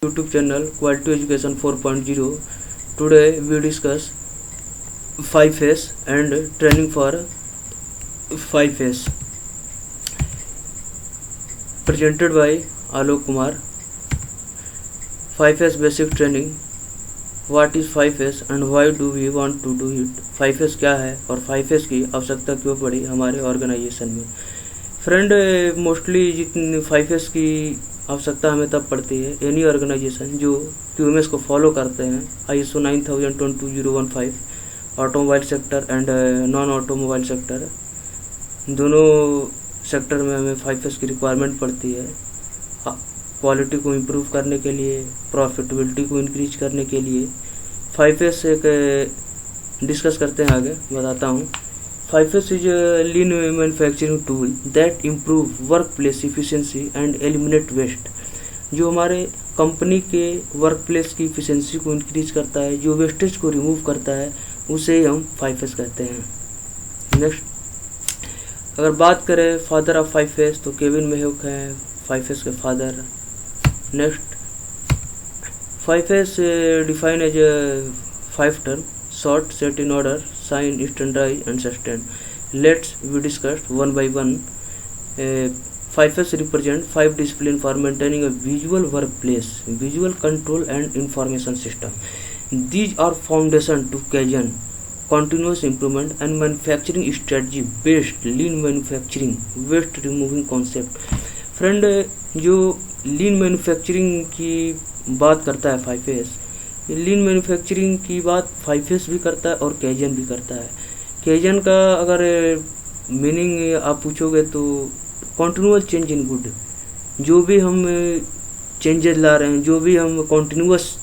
YouTube channel Quality Education 4.0. Today we discuss 5S and training for 5S, presented by Alok Kumar. 5S basic training. What is 5S and why do we want to do it? 5S क्या है और 5S की आवश्यकता क्यों पड़ी हमारे organisation में? Friend, mostly जितनी 5S की आवश्यकता हमें तब पड़ती है एनी ऑर्गेनाइजेशन जो QMS को फॉलो करते हैं, ISO 9000-2015, automobile sector and non automobile sector, दोनों सेक्टर में हमें 5S की रिक्वायरमेंट पड़ती है। क्वालिटी को इम्प्रूव करने के लिए, प्रॉफिटेबिलिटी को इंक्रीज करने के लिए 5S एक डिस्कस करते हैं, आगे बताता हूँ। 5S is lean manufacturing tool that improve workplace efficiency and eliminate waste. जो हमारे कंपनी के वर्क प्लेस की इफिशियंसी को इंक्रीज करता है, जो वेस्टेज को रिमूव करता है, उसे हम 5S कहते हैं। नेक्स्ट, अगर बात करें फादर ऑफ 5S तो केविन मेहक हैं 5S के father. Next, 5S define as 5 term: sort, set in order, sign, standardize and sustain. Let's we discuss one by one. 5S represent 5 discipline for maintaining a visual workplace, visual control and information system. These are foundation to Kaizen, continuous improvement and manufacturing strategy based lean manufacturing, waste removing concept. Friend, जो लीन manufacturing की बात करता है 5S, लीन manufacturing की बात 5S भी करता है और कैजन भी करता है। कैजन का अगर मीनिंग आप पूछोगे तो कॉन्टिन्यूअस चेंज इन गुड, जो भी हम चेंजेस ला रहे हैं, जो भी हम कॉन्टिन्यूअस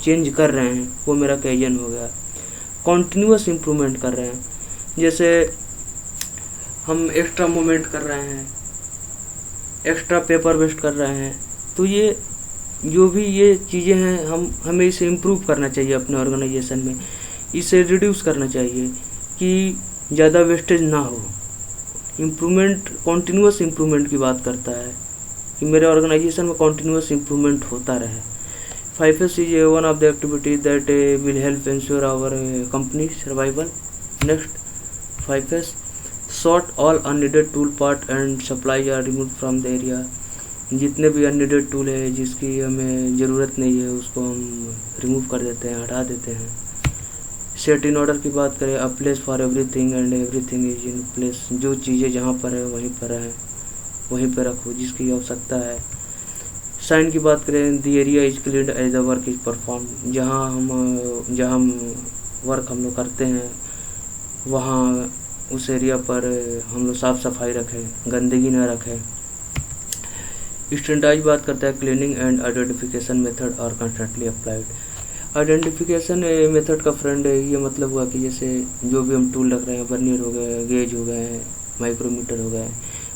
चेंज कर रहे हैं, वो मेरा कैजन हो गया। कॉन्टिन्यूअस इम्प्रूवमेंट कर रहे हैं, जैसे हम एक्स्ट्रा मूवमेंट कर रहे हैं, एक्स्ट्रा पेपर वेस्ट कर रहे हैं, तो ये जो भी ये चीज़ें हैं हमें इसे इम्प्रूव करना चाहिए अपने ऑर्गेनाइजेशन में, इसे रिड्यूस करना चाहिए कि ज़्यादा वेस्टेज ना हो। इम्प्रूवमेंट, कॉन्टिन्यूअस इम्प्रूवमेंट की बात करता है कि मेरे ऑर्गेनाइजेशन में कॉन्टिन्यूअस इम्प्रूवमेंट होता रहे। 5S is one of the activities that will help ensure our company survival. Next, 5S sort all unneeded tool part and supplies are removed from the area. जितने भी अननीडेड टूल है जिसकी हमें ज़रूरत नहीं है, उसको हम रिमूव कर देते हैं, हटा देते हैं। सेट इन ऑर्डर की बात करें, अ place for everything and everything is in place. जो चीज़ें जहाँ पर है वहीं पर है, वहीं पर रखो जिसकी आवश्यकता है। साइन की बात करें, the area is cleaned as the work is perform. जहाँ हम वर्क हम लोग करते हैं, वहाँ उस एरिया पर हम लोग साफ़ सफाई रखें, गंदगी ना रखें। स्टैंडर्डाइज बात करता है, क्लीनिंग एंड आइडेंटिफिकेशन मेथड और कंस्टेंटली अप्लाइड। आइडेंटिफिकेशन मेथड का फ्रेंड ये मतलब हुआ कि जैसे जो भी हम टूल रख रहे हैं, वर्नियर हो गए, गेज हो गए, माइक्रोमीटर हो गए,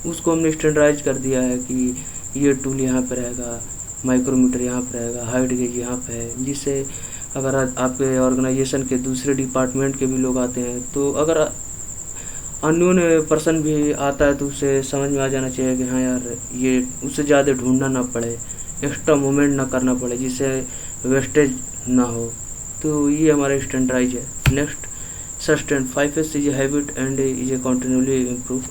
उसको हमने स्टैंडर्डाइज कर दिया है कि ये टूल यहाँ पर रहेगा, माइक्रोमीटर यहाँ पर रहेगा, हाइट गेज यहाँ पर है, जिससे अगर आपके ऑर्गेनाइजेशन के दूसरे डिपार्टमेंट के भी लोग आते हैं तो अगर अननोन पर्सन भी आता है तो उसे समझ में आ जाना चाहिए कि हाँ यार, ये उससे ज़्यादा ढूंढना ना पड़े, एक्स्ट्रा मूवमेंट ना करना पड़े, जिससे वेस्टेज ना हो। तो ये हमारा स्टैंडर्डाइज है। Next, sustain. 5S is a habit and is a continually improve.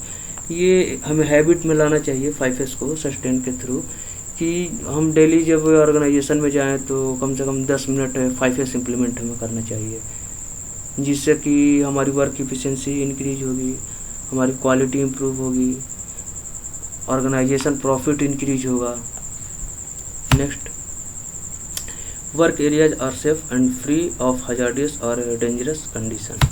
ये हमें हैबिट में लाना चाहिए 5S को सस्टेन के थ्रू, कि हम डेली जब ऑर्गेनाइजेशन में जाएँ तो कम से कम 10 मिनट 5S इम्प्लीमेंट हमें करना चाहिए, जिससे कि हमारी वर्क इफिशिएंसी इंक्रीज होगी, हमारी क्वालिटी इंप्रूव होगी, ऑर्गेनाइजेशन प्रॉफिट इंक्रीज होगा। Next, work areas are safe and free of hazardous और डेंजरस कंडीशन।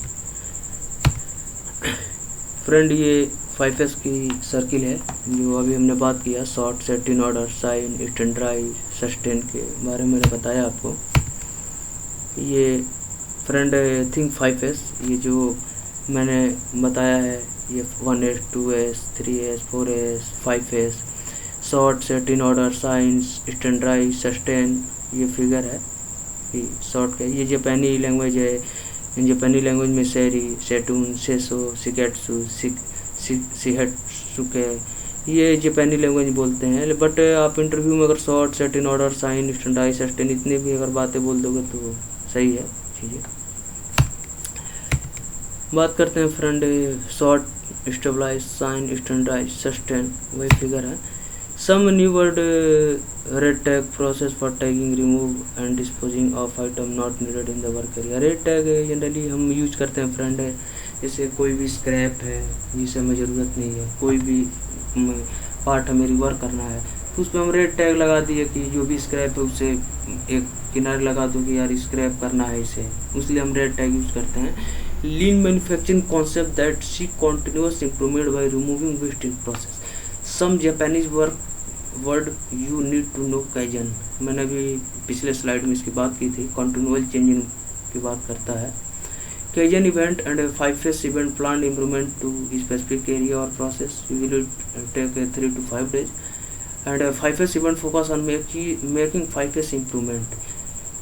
फ्रेंड, ये 5S की सर्किल है जो अभी हमने बात किया, sort, set in order, shine, standardise, sustain के बारे में मैंने बताया आपको। ये फ्रेंड थिंक 5S, ये जो मैंने बताया है, ये 1S, 2S, 3S, 4S, 5S, sort, set in order, shine, standardise, sustain, ये फिगर है कि शॉर्ट का। ये जापानी लैंग्वेज है, जापानी लैंग्वेज में सेरी, सेटून, सेसो, सिकेट्सु, सिहेट्सुके, ये जापानी लैंग्वेज बोलते हैं। बट आप इंटरव्यू में अगर sort, set in order, shine, standardise, sustain इतने भी अगर बातें बोल दोगे तो सही है चीज़ें। बात करते हैं friend sort, stabilise, shine, standardise, sustain, वही फिगर है। Some new word red tag, process for tagging, remove and disposing of item not needed in the work area. Red tag generally हम यूज करते हैं फ्रेंड, जैसे कोई भी scrap है जिसे हमें ज़रूरत नहीं है, कोई भी पार्ट हमें रिवर्क करना है तो उस पर हम रेड टैग लगा दिए कि जो भी स्क्रैप है उसे एक किनारे लगा दो कि यार स्क्रैप करना है इसे, इसलिए हम रेड टैग यूज करते हैं। Lean manufacturing concept that see continuous improvement by removing waste in process. Some Japanese word you need to know, kaizen. मैंने अभी पिछले स्लाइड में इसकी बात की थी, कंटिन्यूअल चेंजिंग की बात करता है। Kaizen event and a 5-phase event planned improvement to a specific area or process will take 3 to 5 days, and a 5-phase event focus on making 5-phase improvement.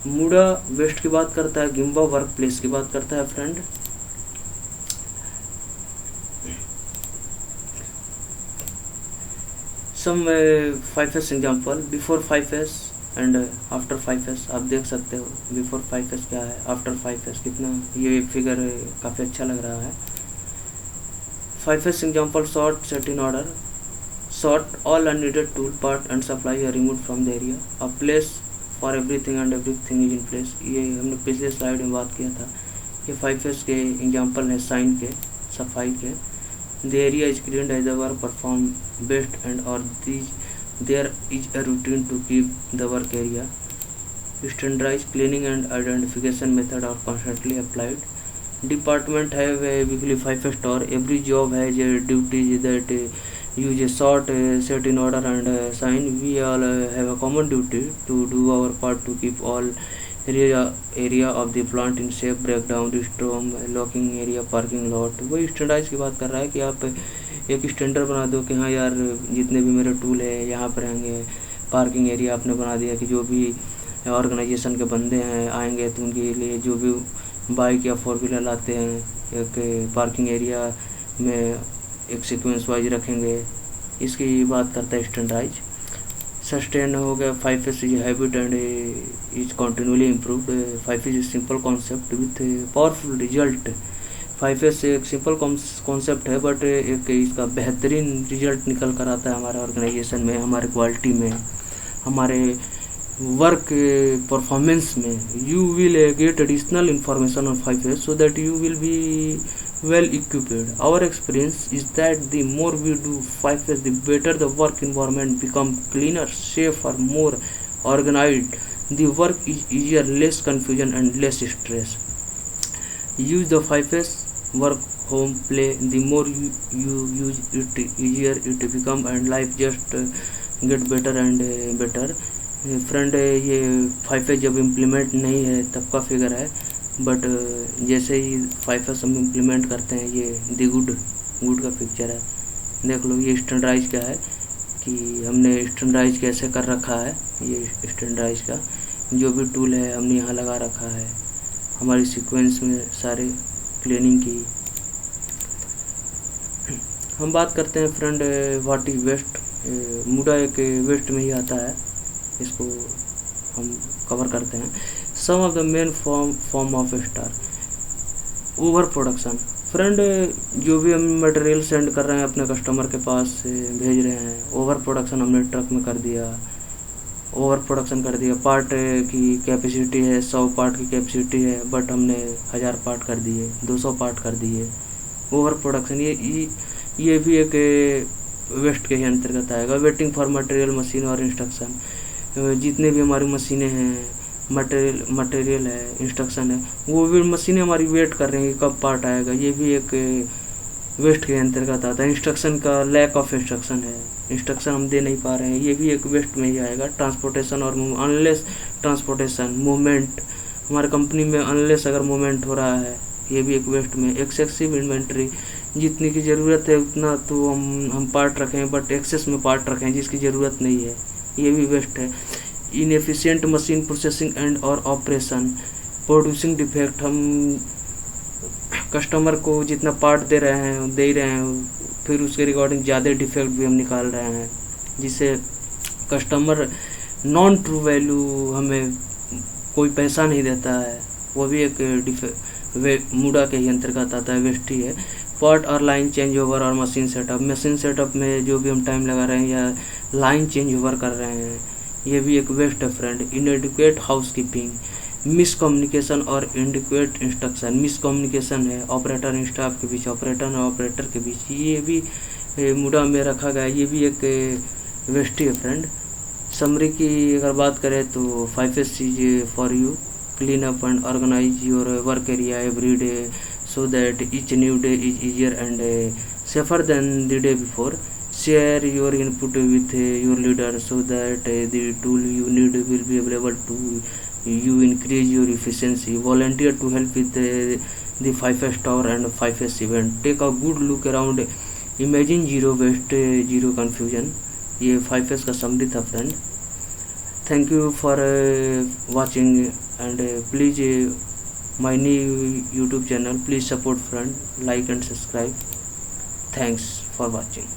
मूडा वेस्ट की बात करता है, गिम्बा वर्क प्लेस की बात करता है friend. Some 5-phase example, before 5-phase and after 5-phase। आप देख सकते हो बिफोर 5-phase क्या है, आफ्टर 5-phase कितना, ये फिगर काफ़ी अच्छा लग रहा है। 5-phase example, sort, set in order. Sort, all unneeded tool, part and supply are removed from the area. A place for everything and everything is in place. ये हमने पिछले स्लाइड में बात किया था। ये 5-phase के एग्जाम्पल हैं, साइन के, सफाई के। The area is cleaned as the work perform best and और these there is a routine to keep the work area. Standardized cleaning and identification method are constantly applied. Department have a weekly 5-phase tour. Every job has a duties that use a sort, set in order and sign. We all have a common duty to do our part to keep all area of the plant in safe, breakdown, storm, locking area, parking lot। वही standardise की बात कर रहा है कि आप एक standard बना दो कि हाँ यार जितने भी मेरे टूल है यहाँ पर रहेंगे। पार्किंग एरिया आपने बना दिया कि जो भी ऑर्गेनाइजेशन के बंदे हैं आएंगे तो उनके लिए जो भी बाइक या 4-व्हीलर लाते हैं एक पार्किंग एरिया में एक सीक्वेंस वाइज रखेंगे। इसकी बात करता है स्टैंडर्डाइज। सस्टेन हो गया, 5-phase is habit and is continually improved. 5-phase is simple concept with powerful result. 5-phase एक सिंपल कॉन्सेप्ट है बट एक इसका बेहतरीन रिजल्ट निकल कर आता है हमारे ऑर्गेनाइजेशन में, हमारे क्वालिटी में, हमारे वर्क परफॉर्मेंस में। You will get additional information on 5-phase so that you will be well equipped. Our experience is that the more we do 5-phase, the better the work environment become cleaner, safer, more organized. The work is easier, less confusion and less stress. Use the 5-phase, work, home, play. The more you use it, easier it become and life just get better and better. Friend ये 5-phase जब implement नहीं है तब का figure है, but जैसे ही 5-phase हम implement करते हैं ये दी गुड का पिक्चर है। देख लो ये स्टैंडर्डाइज का है कि हमने स्टैंडर्डाइज कैसे कर रखा है। ये स्टैंडर्डाइज का जो भी टूल है हमने यहाँ लगा रखा है हमारी सीक्वेंस में सारे क्लीनिंग की। हम बात करते हैं फ्रेंड व्हाट इज वेस्ट। मूडा एक वेस्ट में ही आता है, इसको हम कवर करते हैं। Some of the main form of star, over production. Friend जो भी हम मटेरियल सेंड कर रहे हैं अपने कस्टमर के पास भेज रहे हैं, ओवर प्रोडक्शन हमने ट्रक में कर दिया, ओवर प्रोडक्शन कर दिया। पार्ट की कैपेसिटी है 100 पार्ट की कैपेसिटी है बट हमने 1000 पार्ट कर दिए, 200 पार्ट कर दिए। ओवर प्रोडक्शन ये भी एक वेस्ट के ही अंतर्गत आएगा। वेटिंग फॉर मटेरियल, मशीन और इंस्ट्रक्शन। जितने भी हमारी मशीनें हैं, मटेरियल है, इंस्ट्रक्शन है, वो भी मशीनें हमारी वेट कर रही हैं कब पार्ट आएगा, ये भी एक वेस्ट के अंतर्गत आता है। इंस्ट्रक्शन का लैक ऑफ इंस्ट्रक्शन है, इंस्ट्रक्शन हम दे नहीं पा रहे हैं, ये भी एक वेस्ट में ही आएगा। ट्रांसपोर्टेशन और अनलेस ट्रांसपोर्टेशन मूवमेंट, हमारे कंपनी में अनलेस अगर मूवमेंट हो रहा है ये भी एक वेस्ट में। एक्सेसिव इन्वेंट्री, जितनी की ज़रूरत है उतना तो हम पार्ट रखें बट एक्सेस में पार्ट रखें जिसकी ज़रूरत नहीं है, ये भी वेस्ट है। इनएफिशिएंट मशीन प्रोसेसिंग एंड और ऑपरेशन, प्रोड्यूसिंग डिफेक्ट, हम कस्टमर को जितना पार्ट दे रहे हैं फिर उसके रिगार्डिंग ज़्यादा डिफेक्ट भी हम निकाल रहे हैं, जिससे कस्टमर नॉन ट्रू वैल्यू हमें कोई पैसा नहीं देता है। वो भी एक मूडा के ही अंतर्गत आता है, वेस्ट ही है। पार्ट और लाइन चेंज ओवर और मशीन सेटअप में जो भी हम टाइम लगा रहे हैं या लाइन चेंज ओवर कर रहे हैं, ये भी एक वेस्ट है फ्रेंड। इनएडिक्वेट हाउसकीपिंग, मिसकम्युनिकेशन और इनएडिक्वेट इंस्ट्रक्शन। मिसकम्युनिकेशन है ऑपरेटर एंड स्टाफ के बीच, ऑपरेटर और ऑपरेटर के बीच, ये भी मूडा में रखा गया, ये भी एक वेस्ट ही है फ्रेंड। समरी की अगर बात करें तो 5S is for you, clean up and organise your work area every day so that each new day is easier and safer than the day before. Share your input with your leader so that the tool you need will be available to you. Increase your efficiency. Volunteer to help with the 5S tower and 5S event. Take a good look around. Imagine zero waste, zero confusion. ये 5S का summary था friend. Thank you for watching and please my new YouTube channel, please support friend, like and subscribe. Thanks for watching.